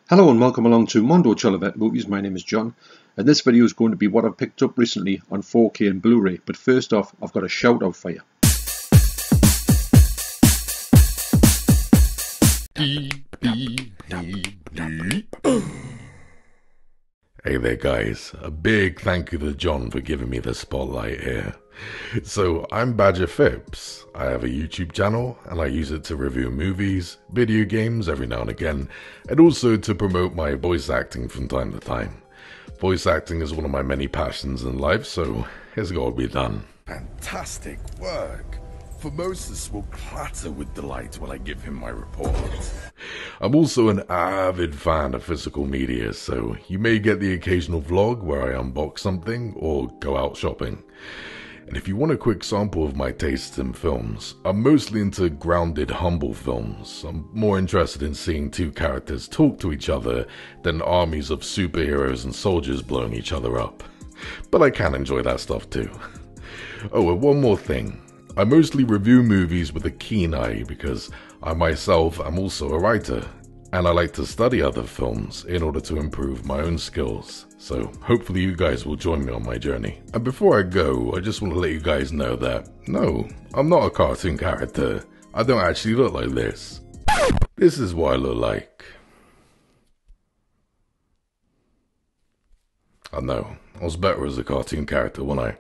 Hello and welcome along to Mondo Chelloveck Movies. My name is John, and this video is going to be what I've picked up recently on 4K and Blu-ray. But first off, I've got a shout out for you. Hey there guys, a big thank you to John for giving me the spotlight here. So I'm Badger Phipps. I have a YouTube channel and I use it to review movies, video games every now and again, and also to promote my voice acting from time to time. Voice acting is one of my many passions in life, so it's got to be done. Fantastic work! Formosus will clatter with delight when I give him my report. I'm also an avid fan of physical media, so you may get the occasional vlog where I unbox something or go out shopping. And if you want a quick sample of my tastes in films, I'm mostly into grounded, humble films. I'm more interested in seeing two characters talk to each other than armies of superheroes and soldiers blowing each other up. But I can enjoy that stuff too. Oh, and one more thing. I mostly review movies with a keen eye because I myself am also a writer, and I like to study other films in order to improve my own skills. So hopefully you guys will join me on my journey. And before I go, I just want to let you guys know that, no, I'm not a cartoon character. I don't actually look like this. This is what I look like. I know, I was better as a cartoon character, wasn't I?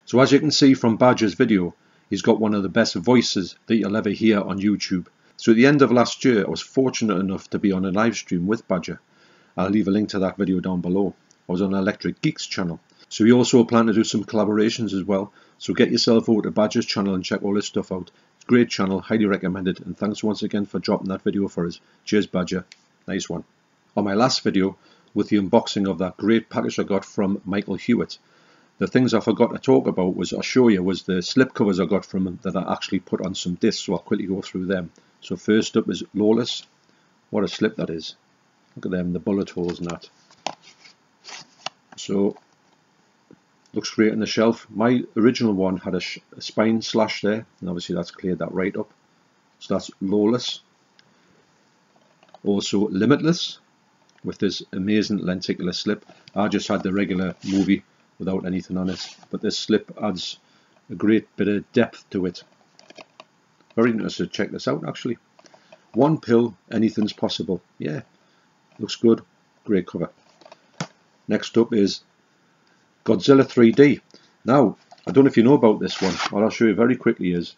So as you can see from Badger's video, he's got one of the best voices that you'll ever hear on YouTube. So at the end of last year, I was fortunate enough to be on a live stream with Badger. I'll leave a link to that video down below. I was on Electric Geeks channel. So we also plan to do some collaborations as well. So get yourself over to Badger's channel and check all this stuff out. It's a great channel, highly recommended. And thanks once again for dropping that video for us. Cheers Badger, nice one. On my last video, with the unboxing of that great package I got from Michael Hewwet, the things I forgot to talk about was the slipcovers I got from him that I actually put on some discs, so I'll quickly go through them. So first up is Lawless. What a slip that is. Look at them, the bullet holes and that. So, looks great on the shelf. My original one had a spine slash there, and obviously that's cleared that right up. So that's Lawless. Also Limitless, with this amazing lenticular slip. I just had the regular movie without anything on it, but this slip adds a great bit of depth to it. Very interested to check this out actually. One pill, anything's possible. Yeah, looks good, great cover. Next up is Godzilla 3D. Now, I don't know if you know about this one. What I'll show you very quickly is,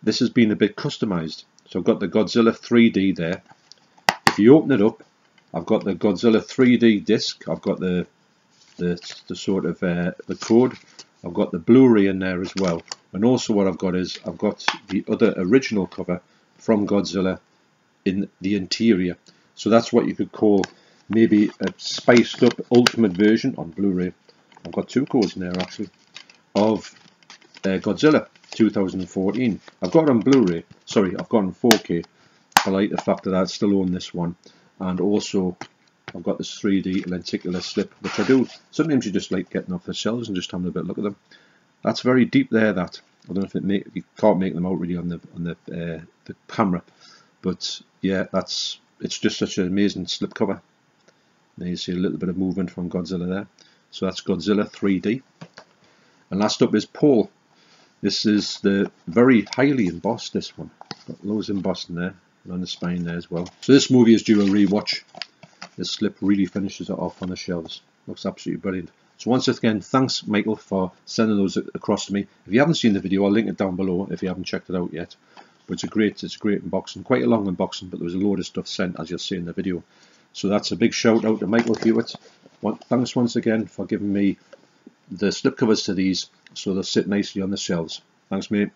this has been a bit customized. So I've got the Godzilla 3D there. If you open it up, I've got the Godzilla 3D disc. I've got the code. I've got the Blu-ray in there as well, and also what I've got is I've got the other original cover from Godzilla in the interior. So that's what you could call maybe a spiced up ultimate version on Blu-ray. I've got two codes in there actually of Godzilla 2014. I've got it on Blu-ray, sorry, I've got it on 4K. I like the fact that I still own this one, and also I've got this 3D lenticular slip, which I do. Sometimes you just like getting off the shelves and just having a bit of a look at them. That's very deep there. That I don't know if you can't make them out really on the camera, but yeah, it's just such an amazing slip cover. There you see a little bit of movement from Godzilla there. So that's Godzilla 3D. And last up is Paul. This is the very highly embossed. This one got loads embossed in there and on the spine there as well. So this movie is due a rewatch. This slip really finishes it off on the shelves. Looks absolutely brilliant. So once again, thanks Michael for sending those across to me. If you haven't seen the video, I'll link it down below if you haven't checked it out yet. But it's a great unboxing. Quite a long unboxing, but there was a load of stuff sent, as you'll see in the video. So that's a big shout out to Michael Hewwet. Thanks once again for giving me the slipcovers to these, so they'll sit nicely on the shelves. Thanks mate.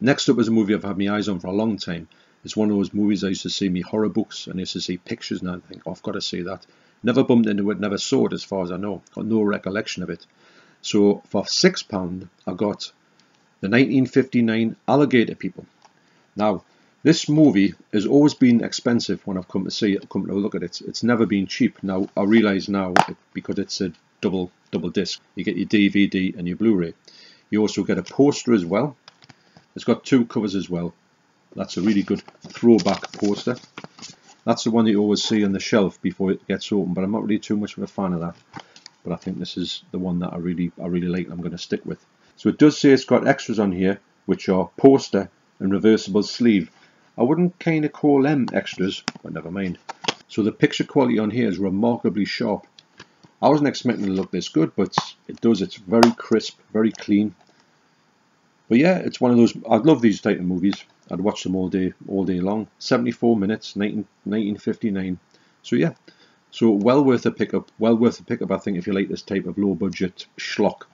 Next up is a movie I've had my eyes on for a long time. It's one of those movies I used to see me horror books, and I used to see pictures and I think, oh, I've got to see that. Never bumped into it, never saw it as far as I know. Got no recollection of it. So for £6 I got the 1959 Alligator People. Now this movie has always been expensive when I've come to see it, come to look at it. It's never been cheap. Now I realise now, because it's a double disc, you get your DVD and your Blu-ray. You also get a poster as well. It's got two covers as well. That's a really good throwback poster. That's the one that you always see on the shelf before it gets open, but I'm not really too much of a fan of that. But I think this is the one that I really like and I'm going to stick with. So it does say it's got extras on here, which are poster and reversible sleeve. I wouldn't kind of call them extras, but never mind. So the picture quality on here is remarkably sharp. I wasn't expecting it to look this good, but it does. It's very crisp, very clean. But yeah, it's one of those. I love these type of movies. I'd watch them all day long. 74 minutes, 1959. So yeah, so well worth a pickup. Well worth a pickup, I think, if you like this type of low budget schlock.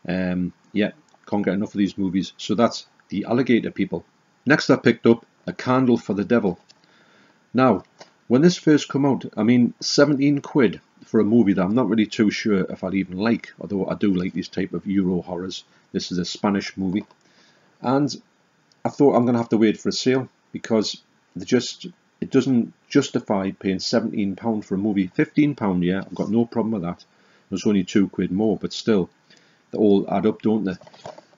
Yeah, can't get enough of these movies. So that's The Alligator People. Next, I picked up A Candle for the Devil. Now, when this first came out, I mean, 17 quid for a movie that I'm not really too sure if I'd even like, although I do like these type of Euro horrors. This is a Spanish movie, and I thought I'm going to have to wait for a sale because it doesn't justify paying £17 for a movie. £15, yeah, I've got no problem with that. There's only £2 more, but still, they all add up, don't they?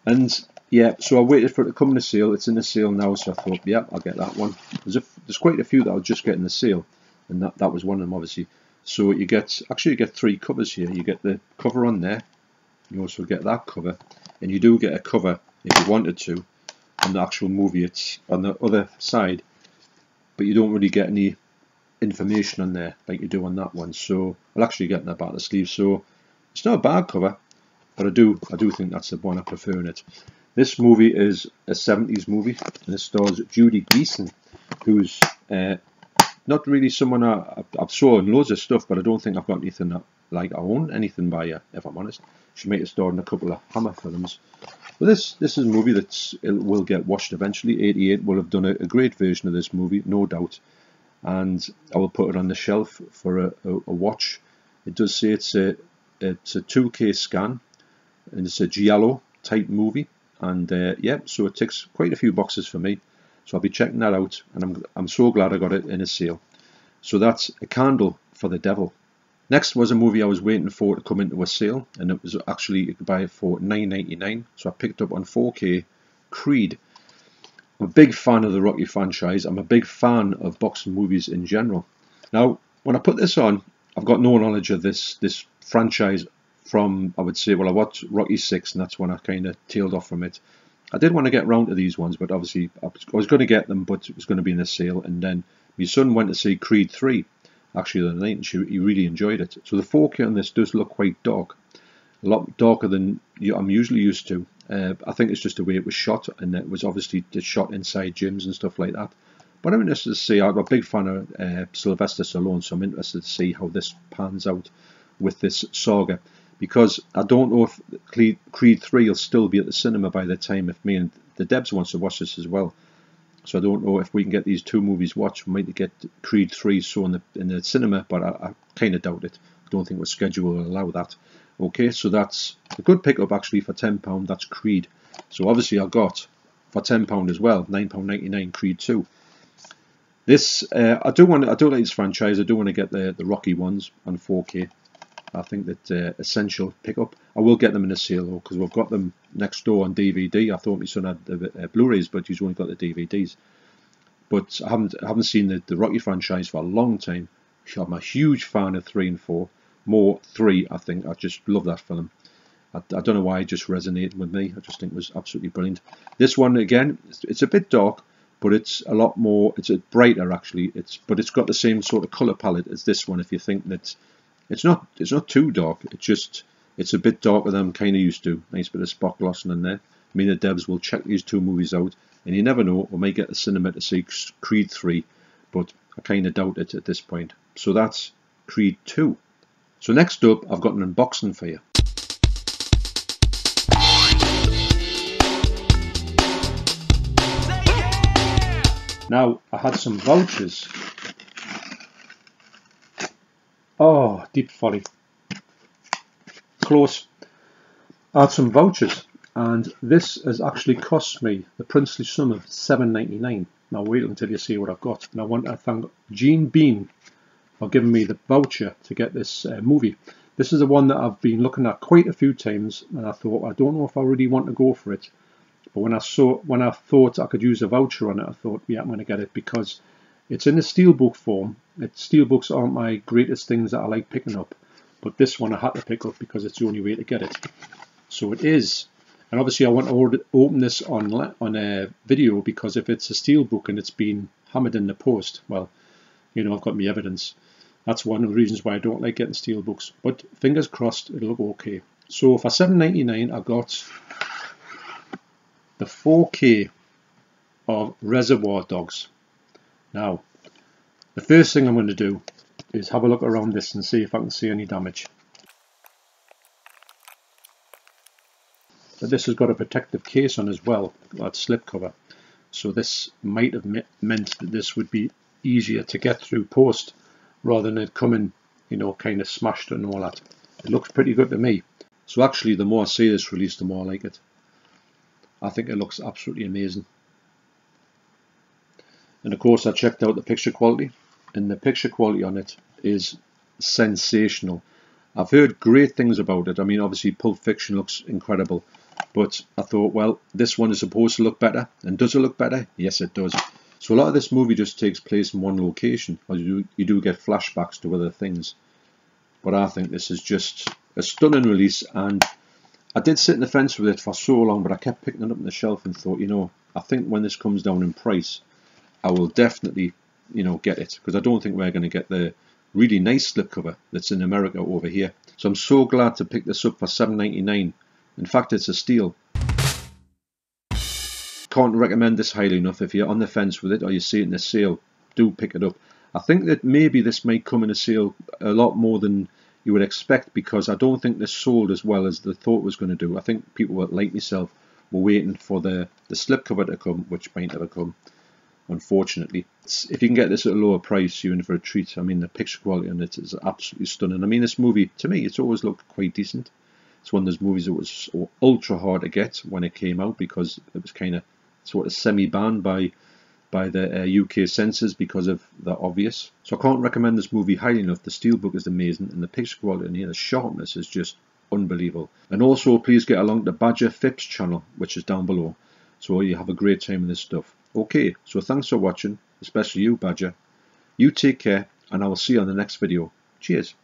And yeah, so I waited for it to come in a sale. It's in a sale now, so I thought, yeah, I'll get that one. There's quite a few that I'll just get in the sale, and that was one of them, obviously. So you get 3 covers here. You get the cover on there. You also get that cover, and you do get a cover if you wanted to on the actual movie. It's on the other side, but you don't really get any information on there like you do on that one. So I'll actually get in the back of the sleeve. So it's not a bad cover, but I do think that's the one I prefer in it. This movie is a 70s movie, and it stars Judy Gleason, who's not really someone I've saw in loads of stuff, but I don't think I've got anything that I own anything by her, if I'm honest. She might have starred in a couple of Hammer films. But this is a movie that will get watched eventually. 88 will have done a great version of this movie, no doubt. And I will put it on the shelf for a watch. It does say it's a 2K scan, and it's a giallo type movie. And yeah, so it ticks quite a few boxes for me. So I'll be checking that out, and I'm so glad I got it in a sale. So that's A Candle for the Devil. Next was a movie I was waiting for to come into a sale, and it was actually you could buy it for $9.99. So I picked up on 4K Creed. I'm a big fan of the Rocky franchise. I'm a big fan of boxing movies in general. Now, when I put this on, I've got no knowledge of this franchise from, I would say, well, I watched Rocky 6, and that's when I kind of tailed off from it. I did want to get round to these ones, but obviously I was going to get them, but it was going to be in a sale. And then my son went to see Creed 3, actually the other night, and he really enjoyed it. So the 4K on this does look quite dark, a lot darker than I'm usually used to. I think it's just the way it was shot, and it was obviously shot inside gyms and stuff like that. But I'm interested to see. I'm a big fan of Sylvester Stallone, so I'm interested to see how this pans out with this saga. Because I don't know if Creed 3 will still be at the cinema by the time if me and the Debs wants to watch this as well. So I don't know if we can get these 2 movies watched. We might get Creed 3 shown in the cinema, but I kind of doubt it. I don't think our schedule will allow that. Okay, so that's a good pickup actually for £10. That's Creed. So obviously I got for £10 as well, £9.99 Creed 2. This I do like this franchise. I do want to get the Rocky ones on 4K. I think that essential pickup. I will get them in a sale though, because we've got them next door on DVD. I thought my son had the Blu-rays, but he's only got the DVDs. But I haven't seen the Rocky franchise for a long time. I'm a huge fan of 3 and 4. More 3, I think. I just love that film. I don't know why it just resonated with me. I just think it was absolutely brilliant. This one again, it's a bit dark, but it's a lot more. It's a brighter actually. But it's got the same sort of color palette as this one. If you think that. It's not too dark. It's a bit darker than I'm kind of used to. Nice bit of spot glossing in there. Me and the Devs will check these 2 movies out, and you never know. We might get the cinema to see Creed 3, but I kind of doubt it at this point. So that's Creed 2. So next up, I've got an unboxing for you. Now I had some vouchers. Oh, deep folly. Close. I had some vouchers, and this has actually cost me the princely sum of $7.99. Now wait until you see what I've got. And I want to thank Gene Bean for giving me the voucher to get this movie. This is the one that I've been looking at quite a few times, and I thought, I don't know if I really want to go for it. But when I thought I could use a voucher on it, I thought, yeah, I'm going to get it, because It's in a steelbook form. Steelbooks aren't my greatest things that I like picking up, but this one I had to pick up because it's the only way to get it. So it is. And obviously I want to open this on a video, because if it's a steelbook and it's been hammered in the post, well, you know, I've got my evidence. That's one of the reasons why I don't like getting steelbooks. But fingers crossed, it'll look okay. So for $7.99, I got the 4K of Reservoir Dogs. Now, the first thing I'm going to do is have a look around this and see if I can see any damage. But this has got a protective case on as well, that slipcover. So this might have meant that this would be easier to get through post rather than it coming, you know, kind of smashed and all that. It looks pretty good to me. So actually, the more I see this release, the more I like it. I think it looks absolutely amazing. And of course I checked out the picture quality, and the picture quality on it is sensational. I've heard great things about it. I mean, obviously Pulp Fiction looks incredible, but I thought, well, this one is supposed to look better. And does it look better? Yes, it does. So a lot of this movie just takes place in one location, or you do get flashbacks to other things. But I think this is just a stunning release, and I did sit in the fence with it for so long, but I kept picking it up on the shelf and thought, you know, I think when this comes down in price, I will definitely, you know, get it, because I don't think we're going to get the really nice slipcover that's in America over here. So I'm so glad to pick this up for $7.99. In fact, it's a steal. Can't recommend this highly enough. If you're on the fence with it or you see it in a sale, do pick it up. I think that maybe this might come in a sale a lot more than you would expect, because I don't think this sold as well as they thought it was going to do. I think people like myself were waiting for the slipcover to come, which might never come, unfortunately. If you can get this at a lower price, you're in for a treat. I mean, the picture quality on it is absolutely stunning. I mean, this movie, to me, it's always looked quite decent. It's one of those movies that was ultra hard to get when it came out, because it was kind of sort of semi-banned by the UK censors because of the obvious. So I can't recommend this movie highly enough. The steelbook is amazing, and the picture quality in here, the sharpness is just unbelievable. And also, please get along to Badger Phipps channel, which is down below, so you have a great time with this stuff. Okay, so thanks for watching, especially you, Badger. You take care, and I will see you on the next video. Cheers.